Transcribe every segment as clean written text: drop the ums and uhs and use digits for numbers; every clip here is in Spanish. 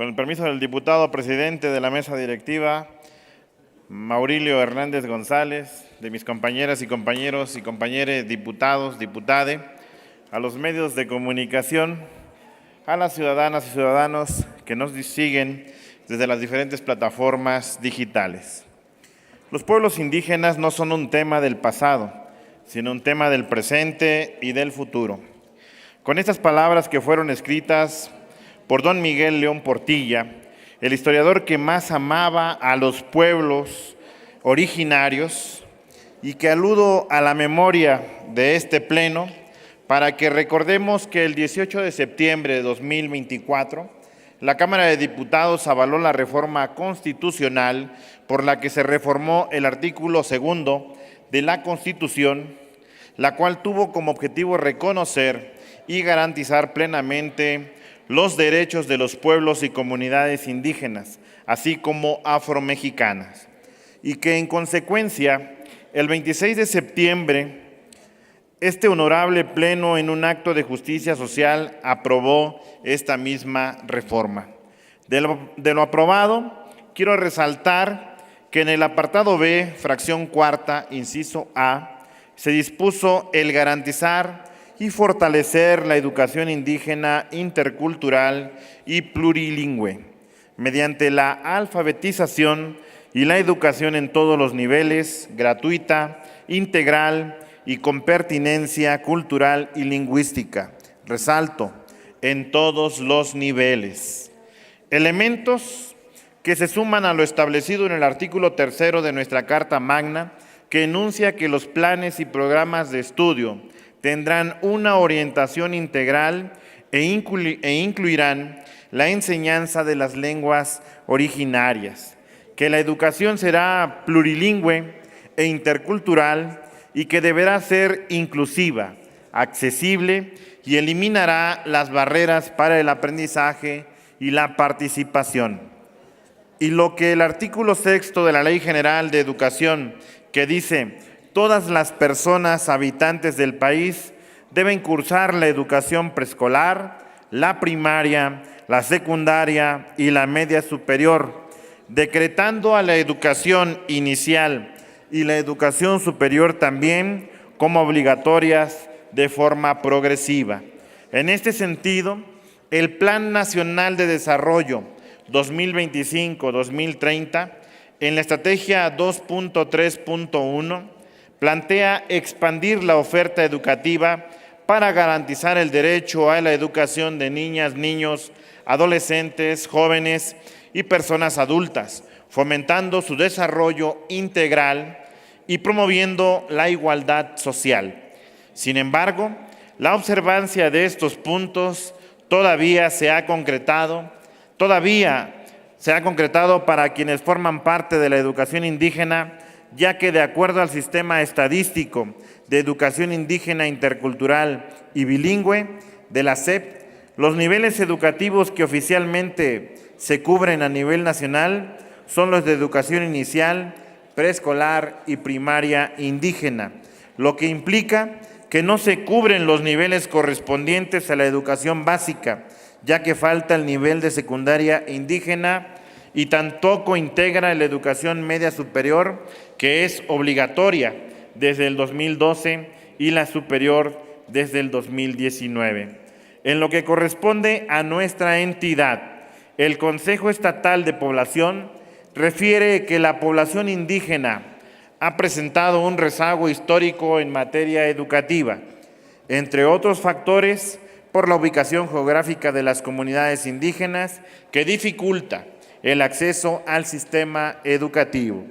Con el permiso del diputado presidente de la mesa directiva, Maurilio Hernández González, de mis compañeras y compañeros y compañeras diputados, diputade, a los medios de comunicación, a las ciudadanas y ciudadanos que nos siguen desde las diferentes plataformas digitales. Los pueblos indígenas no son un tema del pasado, sino un tema del presente y del futuro. Con estas palabras que fueron escritas por don Miguel León Portilla, el historiador que más amaba a los pueblos originarios, y que aludo a la memoria de este pleno para que recordemos que el 18 de septiembre de 2024, la Cámara de Diputados avaló la reforma constitucional por la que se reformó el artículo 2 de la Constitución, la cual tuvo como objetivo reconocer y garantizar plenamente los derechos de los pueblos y comunidades indígenas, así como afromexicanas, y que en consecuencia, el 26 de septiembre, este honorable pleno en un acto de justicia social aprobó esta misma reforma. De lo aprobado, quiero resaltar que en el apartado B, fracción cuarta, inciso A, se dispuso el garantizar y fortalecer la educación indígena intercultural y plurilingüe, mediante la alfabetización y la educación en todos los niveles, gratuita, integral y con pertinencia cultural y lingüística. Resalto, en todos los niveles. Elementos que se suman a lo establecido en el artículo 3 de nuestra Carta Magna, que enuncia que los planes y programas de estudio tendrán una orientación integral e incluirán la enseñanza de las lenguas originarias, que la educación será plurilingüe e intercultural y que deberá ser inclusiva, accesible y eliminará las barreras para el aprendizaje y la participación. Y lo que el artículo 6 de la Ley General de Educación, que dice: todas las personas habitantes del país deben cursar la educación preescolar, la primaria, la secundaria y la media superior, decretando a la educación inicial y la educación superior también como obligatorias de forma progresiva. En este sentido, el Plan Nacional de Desarrollo 2025-2030, en la Estrategia 2.3.1, plantea expandir la oferta educativa para garantizar el derecho a la educación de niñas, niños, adolescentes, jóvenes y personas adultas, fomentando su desarrollo integral y promoviendo la igualdad social. Sin embargo, la observancia de estos puntos todavía se ha concretado para quienes forman parte de la educación indígena, ya que de acuerdo al Sistema Estadístico de Educación Indígena Intercultural y Bilingüe de la SEP, los niveles educativos que oficialmente se cubren a nivel nacional son los de educación inicial, preescolar y primaria indígena, lo que implica que no se cubren los niveles correspondientes a la educación básica, ya que falta el nivel de secundaria indígena, y tampoco integra la educación media superior, que es obligatoria desde el 2012 y la superior desde el 2019. En lo que corresponde a nuestra entidad, el Consejo Estatal de Población refiere que la población indígena ha presentado un rezago histórico en materia educativa, entre otros factores por la ubicación geográfica de las comunidades indígenas, que dificulta el acceso al sistema educativo.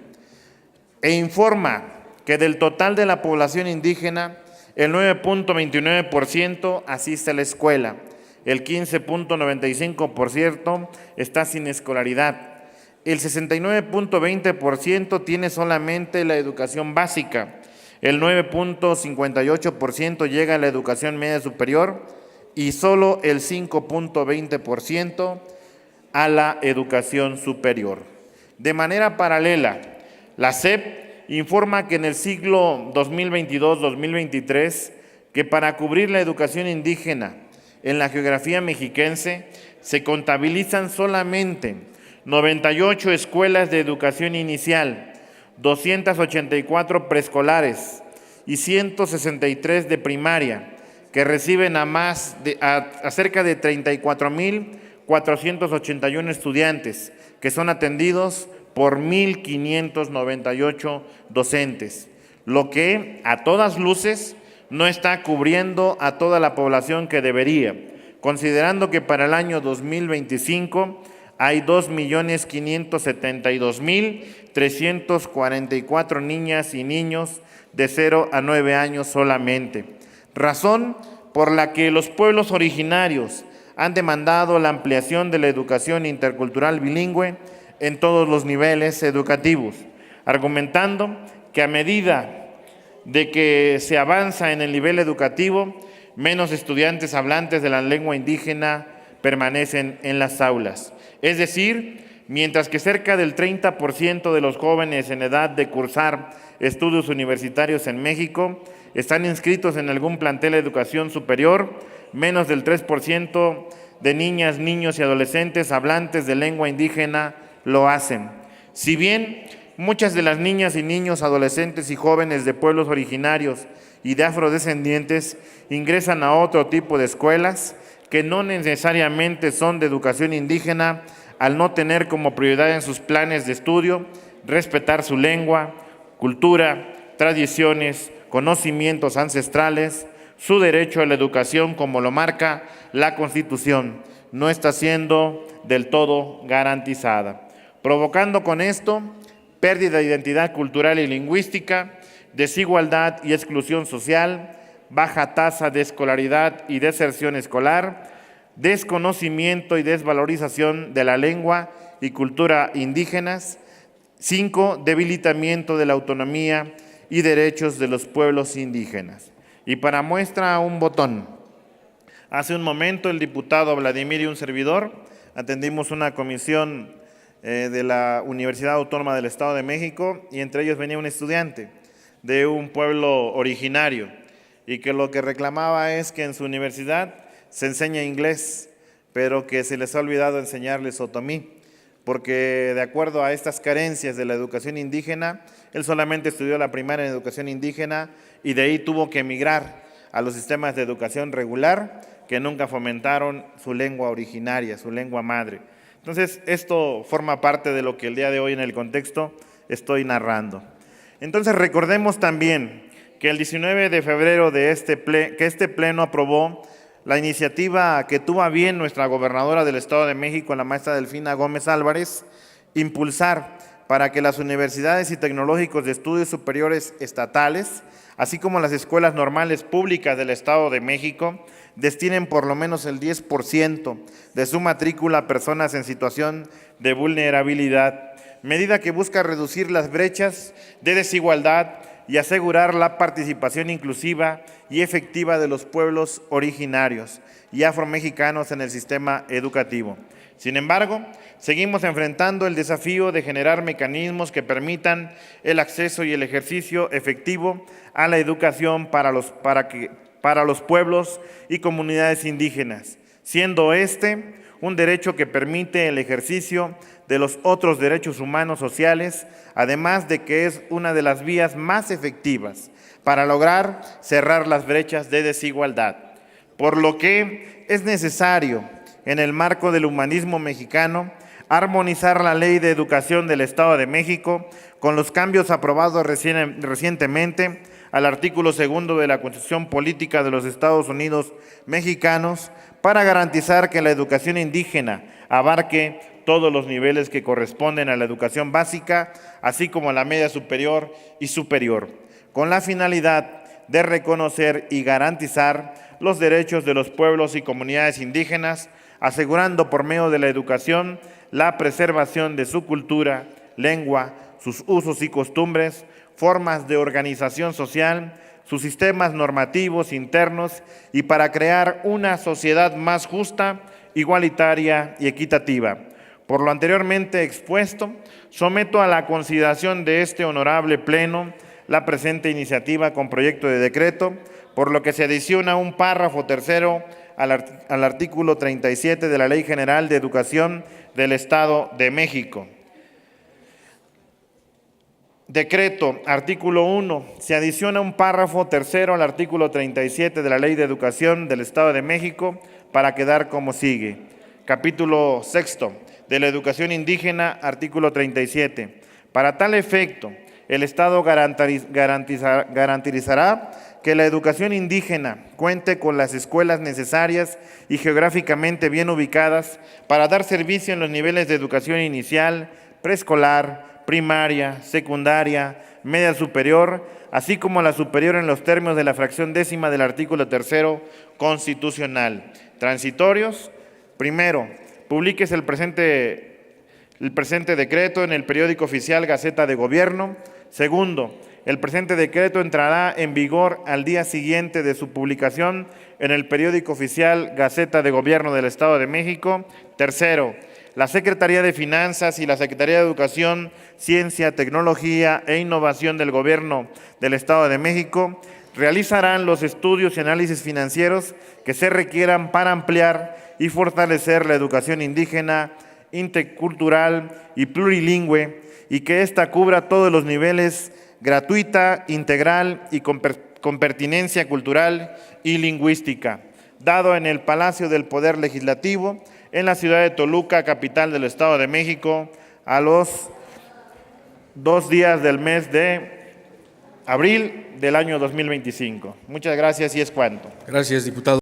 E informa que del total de la población indígena, el 9.29% asiste a la escuela, el 15.95% está sin escolaridad, el 69.20% tiene solamente la educación básica, el 9.58% llega a la educación media superior y solo el 5.20% a la educación superior. De manera paralela, la SEP informa que en el siglo 2022-2023, que para cubrir la educación indígena en la geografía mexiquense se contabilizan solamente 98 escuelas de educación inicial, 284 preescolares y 163 de primaria, que reciben a cerca de 34,481 estudiantes, que son atendidos por 1,598 docentes, lo que a todas luces no está cubriendo a toda la población que debería, considerando que para el año 2025 hay 2,572,344 niñas y niños de 0 a 9 años solamente, razón por la que los pueblos originarios han demandado la ampliación de la educación intercultural bilingüe en todos los niveles educativos, argumentando que a medida de que se avanza en el nivel educativo, menos estudiantes hablantes de la lengua indígena permanecen en las aulas. Es decir, mientras que cerca del 30% de los jóvenes en edad de cursar estudios universitarios en México están inscritos en algún plantel de educación superior, menos del 3% de niñas, niños y adolescentes hablantes de lengua indígena lo hacen. Si bien muchas de las niñas y niños, adolescentes y jóvenes de pueblos originarios y de afrodescendientes ingresan a otro tipo de escuelas que no necesariamente son de educación indígena, al no tener como prioridad en sus planes de estudio respetar su lengua, cultura, tradiciones, conocimientos ancestrales, su derecho a la educación como lo marca la Constitución, no está siendo del todo garantizada, provocando con esto pérdida de identidad cultural y lingüística, desigualdad y exclusión social, baja tasa de escolaridad y deserción escolar, desconocimiento y desvalorización de la lengua y cultura indígenas. 5, debilitamiento de la autonomía y derechos de los pueblos indígenas. Y para muestra un botón. Hace un momento el diputado Vladimir y un servidor atendimos una comisión de la Universidad Autónoma del Estado de México, y entre ellos venía un estudiante de un pueblo originario y que lo que reclamaba es que en su universidad se enseña inglés, pero que se les ha olvidado enseñarles otomí, porque de acuerdo a estas carencias de la educación indígena, él solamente estudió la primaria en educación indígena y de ahí tuvo que emigrar a los sistemas de educación regular que nunca fomentaron su lengua originaria, su lengua madre. Entonces, esto forma parte de lo que el día de hoy en el contexto estoy narrando. Entonces, recordemos también que el 19 de febrero de este pleno aprobó la iniciativa que tuvo a bien nuestra gobernadora del Estado de México, la maestra Delfina Gómez Álvarez, impulsar para que las universidades y tecnológicos de estudios superiores estatales, así como las escuelas normales públicas del Estado de México, destinen por lo menos el 10% de su matrícula a personas en situación de vulnerabilidad, medida que busca reducir las brechas de desigualdad y asegurar la participación inclusiva y efectiva de los pueblos originarios y afromexicanos en el sistema educativo. Sin embargo, seguimos enfrentando el desafío de generar mecanismos que permitan el acceso y el ejercicio efectivo a la educación para los pueblos y comunidades indígenas, siendo este un derecho que permite el ejercicio de los otros derechos humanos sociales, además de que es una de las vías más efectivas para lograr cerrar las brechas de desigualdad, por lo que es necesario, en el marco del humanismo mexicano, armonizar la Ley de Educación del Estado de México con los cambios aprobados recientemente al artículo 2 de la Constitución Política de los Estados Unidos Mexicanos para garantizar que la educación indígena abarque todos los niveles que corresponden a la educación básica, así como a la media superior y superior, con la finalidad de reconocer y garantizar los derechos de los pueblos y comunidades indígenas, asegurando por medio de la educación la preservación de su cultura, lengua, sus usos y costumbres, formas de organización social, sus sistemas normativos internos y para crear una sociedad más justa, igualitaria y equitativa. Por lo anteriormente expuesto, someto a la consideración de este honorable pleno la presente iniciativa con proyecto de decreto, por lo que se adiciona un párrafo tercero al artículo 37 de la Ley General de Educación del Estado de México. Decreto, artículo 1. Se adiciona un párrafo tercero al artículo 37 de la Ley de Educación del Estado de México para quedar como sigue. Capítulo 6 de la Educación Indígena, artículo 37. Para tal efecto, el Estado garantizará que la educación indígena cuente con las escuelas necesarias y geográficamente bien ubicadas para dar servicio en los niveles de educación inicial, preescolar, primaria, secundaria, media superior, así como la superior en los términos de la fracción 10ª del artículo 3 constitucional. Transitorios. Primero, publíquese el presente decreto en el periódico oficial Gaceta de Gobierno. Segundo, el presente decreto entrará en vigor al día siguiente de su publicación en el periódico oficial Gaceta de Gobierno del Estado de México. Tercero, la Secretaría de Finanzas y la Secretaría de Educación, Ciencia, Tecnología e Innovación del Gobierno del Estado de México realizarán los estudios y análisis financieros que se requieran para ampliar y fortalecer la educación indígena, intercultural y plurilingüe, y que ésta cubra todos los niveles, gratuita, integral y con pertinencia cultural y lingüística, dado en el Palacio del Poder Legislativo, en la ciudad de Toluca, capital del Estado de México, a los 2 días del mes de abril del año 2025. Muchas gracias y es cuanto. Gracias, diputado.